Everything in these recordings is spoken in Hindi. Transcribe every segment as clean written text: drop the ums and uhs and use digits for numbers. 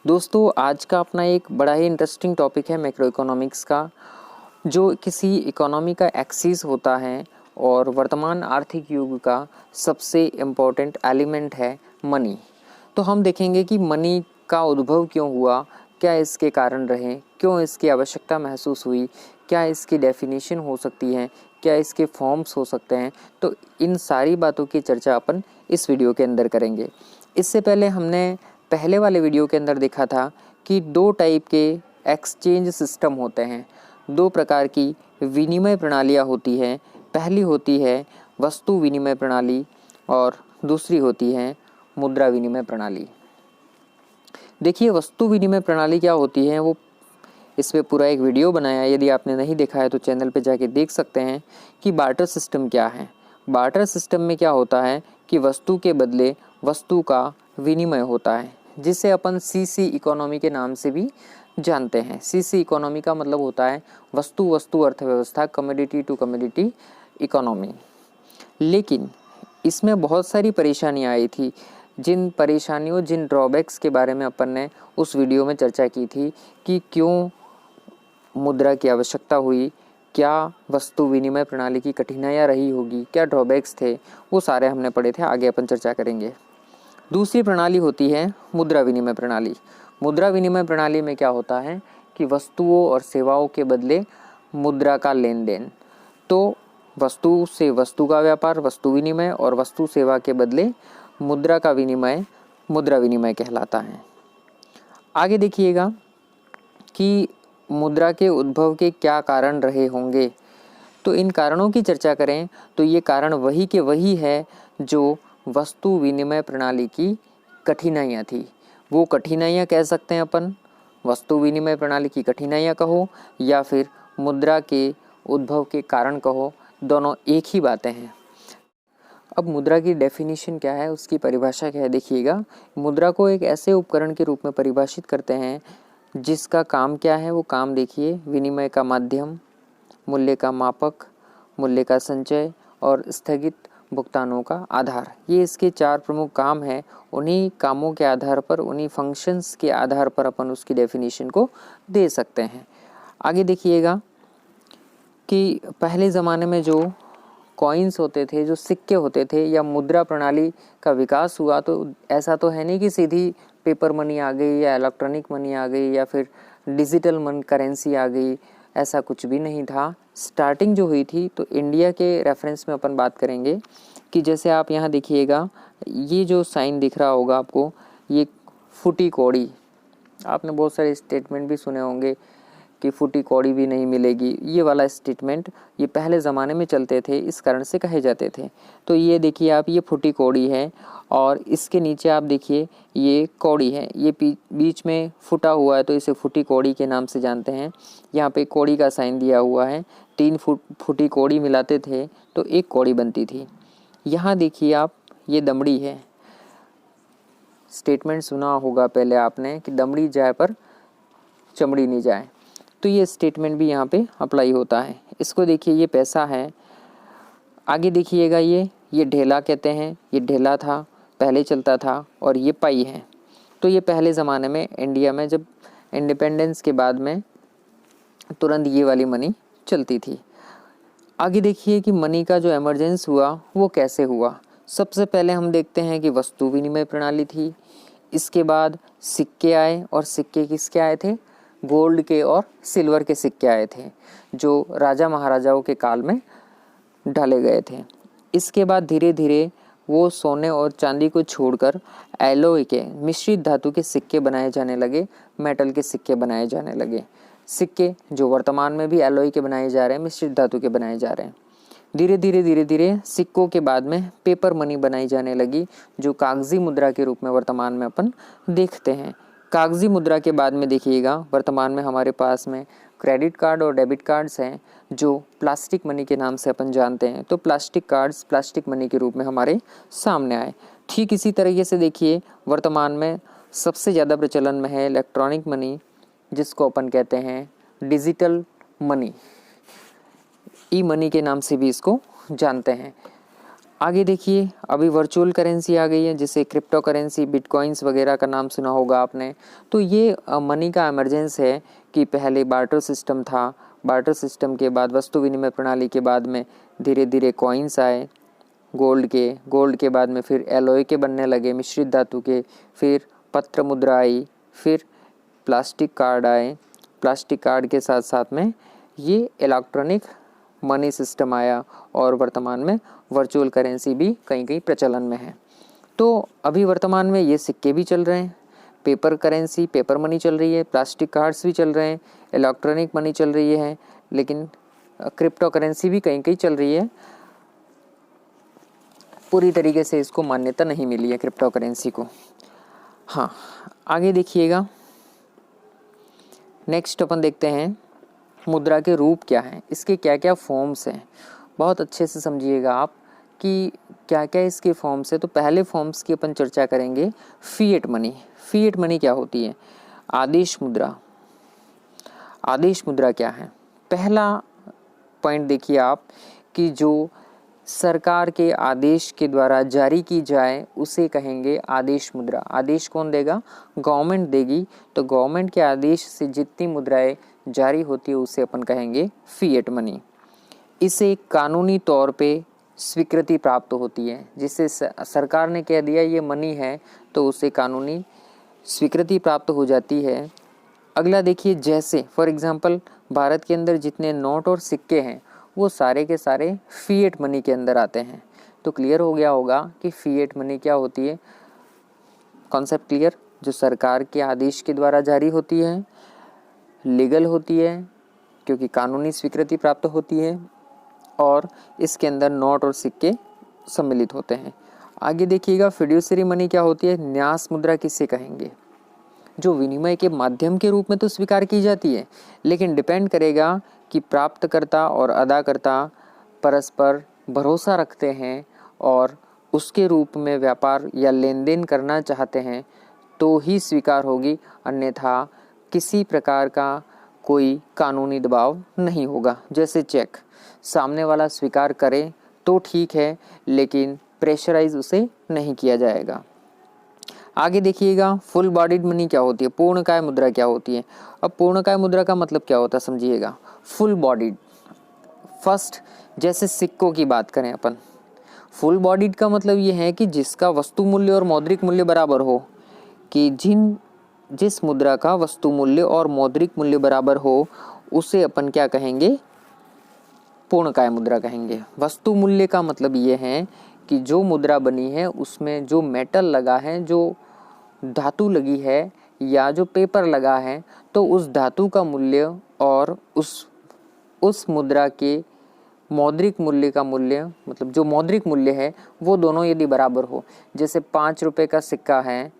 दोस्तों आज का अपना एक बड़ा ही इंटरेस्टिंग टॉपिक है मैक्रो इकोनॉमिक्स का, जो किसी इकोनॉमी का एक्सिस होता है और वर्तमान आर्थिक युग का सबसे इम्पोर्टेंट एलिमेंट है मनी। तो हम देखेंगे कि मनी का उद्भव क्यों हुआ, क्या इसके कारण रहे, क्यों इसकी आवश्यकता महसूस हुई, क्या इसकी डेफिनेशन हो सकती है, क्या इसके फॉर्म्स हो सकते हैं। तो इन सारी बातों की चर्चा अपन इस वीडियो के अंदर करेंगे। इससे पहले हमने पहले वाले वीडियो के अंदर देखा था कि दो टाइप के एक्सचेंज सिस्टम होते हैं, दो प्रकार की विनिमय प्रणालियाँ होती हैं। पहली होती है वस्तु विनिमय प्रणाली और दूसरी होती है मुद्रा विनिमय प्रणाली। देखिए वस्तु विनिमय प्रणाली क्या होती है, वो इस पे पूरा एक वीडियो बनाया है। यदि आपने नहीं देखा है तो चैनल पे जाके देख सकते हैं कि बार्टर सिस्टम क्या है। बार्टर सिस्टम में क्या होता है कि वस्तु के बदले वस्तु का विनिमय होता है, जिसे अपन सीसी इकोनॉमी के नाम से भी जानते हैं। सीसी इकोनॉमी का मतलब होता है वस्तु वस्तु अर्थव्यवस्था, कमोडिटी टू कमोडिटी इकोनॉमी। लेकिन इसमें बहुत सारी परेशानियां आई थी, जिन परेशानियों, जिन ड्रॉबैक्स के बारे में अपन ने उस वीडियो में चर्चा की थी कि क्यों मुद्रा की आवश्यकता हुई, क्या वस्तु विनिमय प्रणाली की कठिनाइयाँ रही होगी, क्या ड्रॉबैक्स थे, वो सारे हमने पढ़े थे। आगे अपन चर्चा करेंगे। दूसरी प्रणाली होती है मुद्रा विनिमय प्रणाली। मुद्रा विनिमय प्रणाली में क्या होता है कि वस्तुओं और सेवाओं के बदले मुद्रा का लेन देन। तो वस्तु से वस्तु का व्यापार वस्तु विनिमय, और वस्तु सेवा के बदले मुद्रा का विनिमय मुद्रा विनिमय कहलाता है। आगे देखिएगा कि मुद्रा के उद्भव के क्या कारण रहे होंगे। तो इन कारणों की चर्चा करें तो ये कारण वही के वही है जो वस्तु विनिमय प्रणाली की कठिनाइयाँ थी। वो कठिनाइयाँ कह सकते हैं अपन, वस्तु विनिमय प्रणाली की कठिनाइयाँ कहो या फिर मुद्रा के उद्भव के कारण कहो, दोनों एक ही बातें हैं। अब मुद्रा की डेफिनेशन क्या है, उसकी परिभाषा क्या है, देखिएगा। मुद्रा को एक ऐसे उपकरण के रूप में परिभाषित करते हैं जिसका काम क्या है। वो काम देखिए, विनिमय का माध्यम, मूल्य का मापक, मूल्य का संचय और स्थगित भुगतानों का आधार। ये इसके चार प्रमुख काम हैं। उन्हीं कामों के आधार पर, उन्हीं फंक्शंस के आधार पर अपन उसकी डेफिनेशन को दे सकते हैं। आगे देखिएगा कि पहले ज़माने में जो कॉइन्स होते थे, जो सिक्के होते थे, या मुद्रा प्रणाली का विकास हुआ, तो ऐसा तो है नहीं कि सीधी पेपर मनी आ गई या इलेक्ट्रॉनिक मनी आ गई या फिर डिजिटल मनी करेंसी आ गई, ऐसा कुछ भी नहीं था। स्टार्टिंग जो हुई थी, तो इंडिया के रेफरेंस में अपन बात करेंगे कि जैसे आप यहाँ देखिएगा, ये जो साइन दिख रहा होगा आपको, ये फूटी कौड़ी। आपने बहुत सारे स्टेटमेंट भी सुने होंगे कि फूटी कौड़ी भी नहीं मिलेगी। ये वाला स्टेटमेंट ये पहले ज़माने में चलते थे, इस कारण से कहे जाते थे। तो ये देखिए आप, ये फूटी कौड़ी है और इसके नीचे आप देखिए ये कौड़ी है, ये बीच में फुटा हुआ है, तो इसे फूटी कौड़ी के नाम से जानते हैं। यहाँ पे कौड़ी का साइन दिया हुआ है। तीन फूटी कौड़ी मिलाते थे तो एक कौड़ी बनती थी। यहाँ देखिए आप, ये दमड़ी है। स्टेटमेंट सुना होगा पहले आपने कि दमड़ी जाए पर चमड़ी नहीं जाए, तो ये स्टेटमेंट भी यहाँ पे अप्लाई होता है। इसको देखिए, ये पैसा है। आगे देखिएगा, ये ढेला कहते हैं, ये ढेला था, पहले चलता था। और ये पाई है। तो ये पहले ज़माने में इंडिया में जब इंडिपेंडेंस के बाद में तुरंत ये वाली मनी चलती थी। आगे देखिए कि मनी का जो एमरजेंस हुआ वो कैसे हुआ। सबसे पहले हम देखते हैं कि वस्तु विनिमय प्रणाली थी। इसके बाद सिक्के आए, और सिक्के किसके आए थे? गोल्ड के और सिल्वर के सिक्के आए थे, जो राजा महाराजाओं के काल में डाले गए थे। इसके बाद धीरे धीरे वो सोने और चांदी को छोड़कर एलॉय के, मिश्रित धातु के सिक्के बनाए जाने लगे, मेटल के सिक्के बनाए जाने लगे। सिक्के जो वर्तमान में भी एलॉय के बनाए जा रहे हैं, मिश्रित धातु के बनाए जा रहे हैं। धीरे धीरे सिक्कों के बाद में पेपर मनी बनाई जाने लगी, जो कागजी मुद्रा के रूप में वर्तमान में अपन देखते हैं। कागजी मुद्रा के बाद में देखिएगा, वर्तमान में हमारे पास में क्रेडिट कार्ड और डेबिट कार्ड्स हैं, जो प्लास्टिक मनी के नाम से अपन जानते हैं। तो प्लास्टिक कार्ड्स प्लास्टिक मनी के रूप में हमारे सामने आए। ठीक इसी तरीके से देखिए, वर्तमान में सबसे ज़्यादा प्रचलन में है इलेक्ट्रॉनिक मनी, जिसको अपन कहते हैं डिजिटल मनी, ई मनी के नाम से भी इसको जानते हैं। आगे देखिए, अभी वर्चुअल करेंसी आ गई है, जिसे क्रिप्टो करेंसी, बिटकॉइंस वगैरह का नाम सुना होगा आपने। तो ये मनी का इमरजेंस है कि पहले बार्टर सिस्टम था, बार्टर सिस्टम के बाद वस्तु विनिमय प्रणाली के बाद में धीरे धीरे कॉइन्स आए गोल्ड के बाद में फिर एलॉय के बनने लगे, मिश्रित धातु के, फिर पत्र मुद्रा आई, फिर प्लास्टिक कार्ड आए, प्लास्टिक कार्ड के साथ साथ में ये इलेक्ट्रॉनिक मनी सिस्टम आया और वर्तमान में वर्चुअल करेंसी भी कहीं कहीं प्रचलन में है। तो अभी वर्तमान में ये सिक्के भी चल रहे हैं, पेपर करेंसी, पेपर मनी चल रही है, प्लास्टिक कार्ड्स भी चल रहे हैं, इलेक्ट्रॉनिक मनी चल रही है, लेकिन क्रिप्टो करेंसी भी कहीं कहीं चल रही है। पूरी तरीके से इसको मान्यता नहीं मिली है क्रिप्टो करेंसी को। हाँ, आगे देखिएगा, नेक्स्ट अपन देखते हैं मुद्रा के रूप क्या हैं, इसके क्या क्या फॉर्म्स हैं। बहुत अच्छे से समझिएगा आप कि क्या क्या इसके फॉर्म्स है। तो पहले फॉर्म्स की अपन चर्चा करेंगे, फिएट मनी। फिएट मनी क्या होती है? आदेश मुद्रा। आदेश मुद्रा क्या है? पहला पॉइंट देखिए आप कि जो सरकार के आदेश के द्वारा जारी की जाए उसे कहेंगे आदेश मुद्रा। आदेश कौन देगा? गवर्नमेंट देगी। तो गवर्नमेंट के आदेश से जितनी मुद्राएं जारी होती है उसे अपन कहेंगे फिएट मनी। इसे कानूनी तौर पे स्वीकृति प्राप्त होती है, जिससे सरकार ने कह दिया ये मनी है तो उसे कानूनी स्वीकृति प्राप्त हो जाती है। अगला देखिए, जैसे फॉर एग्जांपल भारत के अंदर जितने नोट और सिक्के हैं वो सारे के सारे फिएट मनी के अंदर आते हैं। तो क्लियर हो गया होगा कि फिएट मनी क्या होती है। Concept clear? जो सरकार के आदेश के द्वारा जारी होती है, लीगल होती है क्योंकि कानूनी स्वीकृति प्राप्त होती है, और इसके अंदर नोट और सिक्के सम्मिलित होते हैं। आगे देखिएगा, फिड्यूसरी मनी क्या होती है? न्यास मुद्रा किसे कहेंगे? जो विनिमय के माध्यम के रूप में तो स्वीकार की जाती है, लेकिन डिपेंड करेगा कि प्राप्तकर्ता और अदाकर्ता परस्पर भरोसा रखते हैं और उसके रूप में व्यापार या लेन देन करना चाहते हैं तो ही स्वीकार होगी, अन्यथा किसी प्रकार का कोई कानूनी दबाव नहीं होगा। जैसे चेक, सामने वाला स्वीकार करे तो ठीक है, लेकिन प्रेशराइज उसे नहीं किया जाएगा। आगे देखिएगा, फुल बॉडीड मनी क्या होती है? पूर्णकाय मुद्रा क्या होती है? अब पूर्णकाय मुद्रा का मतलब क्या होता है समझिएगा। फुल बॉडीड, फर्स्ट जैसे सिक्कों की बात करें अपन, फुल बॉडीड का मतलब ये है कि जिसका वस्तु मूल्य और मौद्रिक मूल्य बराबर हो, कि जिस मुद्रा का वस्तु मूल्य और मौद्रिक मूल्य बराबर हो उसे अपन क्या कहेंगे? पूर्णकाय मुद्रा कहेंगे। वस्तु मूल्य का मतलब ये है कि जो मुद्रा बनी है उसमें जो मेटल लगा है, जो धातु लगी है या जो पेपर लगा है, तो उस धातु का मूल्य और उस मुद्रा के मौद्रिक मूल्य का मूल्य, मतलब जो मौद्रिक मूल्य है वो दोनों यदि बराबर हो। जैसे 5 रुपए का सिक्का है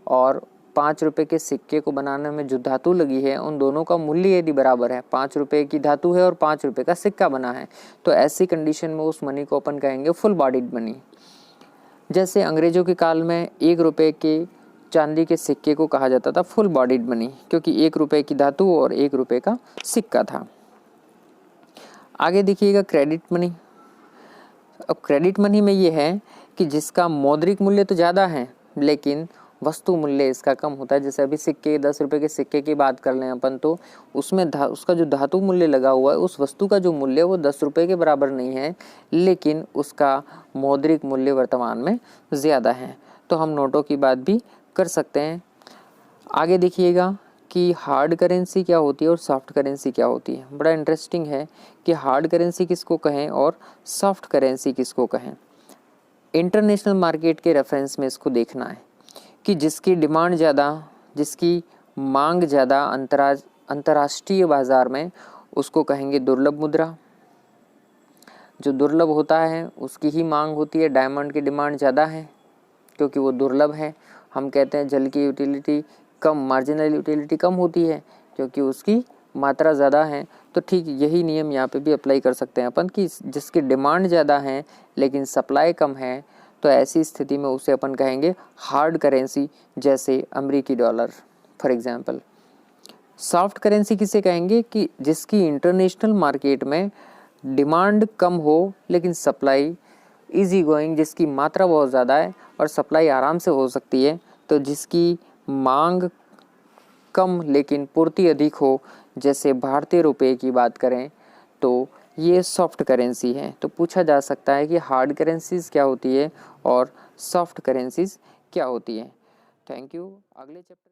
और 5 रुपए के सिक्के को बनाने में जो धातु लगी है उन दोनों का मूल्य यदि बराबर है, 5 रुपए की धातु है और 5 रुपए का सिक्का बना है, तो ऐसी कंडीशन में उस मनी को अपन कहेंगे फुल बॉडीड मनी। जैसे अंग्रेजों के काल में 1 रुपए के चांदी के सिक्के को कहा जाता था फुल बॉडीड मनी, क्योंकि 1 रुपए की धातु और 1 रुपए का सिक्का था। आगे देखिएगा, क्रेडिट मनी। अब क्रेडिट मनी में ये है कि जिसका मौद्रिक मूल्य तो ज़्यादा है लेकिन वस्तु मूल्य इसका कम होता है। जैसे अभी सिक्के, 10 रुपए के सिक्के की बात कर लें अपन, तो उसमें उसका जो धातु मूल्य लगा हुआ है, उस वस्तु का जो मूल्य वो 10 रुपए के बराबर नहीं है, लेकिन उसका मौद्रिक मूल्य वर्तमान में ज़्यादा है। तो हम नोटों की बात भी कर सकते हैं। आगे देखिएगा कि हार्ड करेंसी क्या होती है और सॉफ्ट करेंसी क्या होती है। बड़ा इंटरेस्टिंग है कि हार्ड करेंसी किसको कहें और सॉफ्ट करेंसी किसको कहें। इंटरनेशनल मार्केट के रेफरेंस में इसको देखना है कि जिसकी डिमांड ज़्यादा, जिसकी मांग ज़्यादा अंतर्राष्ट्रीय बाजार में, उसको कहेंगे दुर्लभ मुद्रा। जो दुर्लभ होता है उसकी ही मांग होती है। डायमंड की डिमांड ज़्यादा है क्योंकि वो दुर्लभ है। हम कहते हैं जल की यूटिलिटी कम, मार्जिनल यूटिलिटी कम होती है क्योंकि उसकी मात्रा ज़्यादा है। तो ठीक यही नियम यहाँ पे भी अप्लाई कर सकते हैं अपन कि जिसकी डिमांड ज़्यादा है लेकिन सप्लाई कम है, तो ऐसी स्थिति में उसे अपन कहेंगे हार्ड करेंसी, जैसे अमेरिकी dollar for example. Soft currency किसे कहेंगे? कि जिसकी इंटरनेशनल मार्केट में डिमांड कम हो लेकिन सप्लाई इजी गोइंग, जिसकी मात्रा बहुत ज़्यादा है और सप्लाई आराम से हो सकती है, तो जिसकी मांग कम लेकिन पूर्ति अधिक हो, जैसे भारतीय रुपए की बात करें तो ये सॉफ्ट करेंसी है। तो पूछा जा सकता है कि हार्ड करेंसीज क्या होती है और सॉफ्ट करेंसीज क्या होती है। Thank you. अगले चैप्टर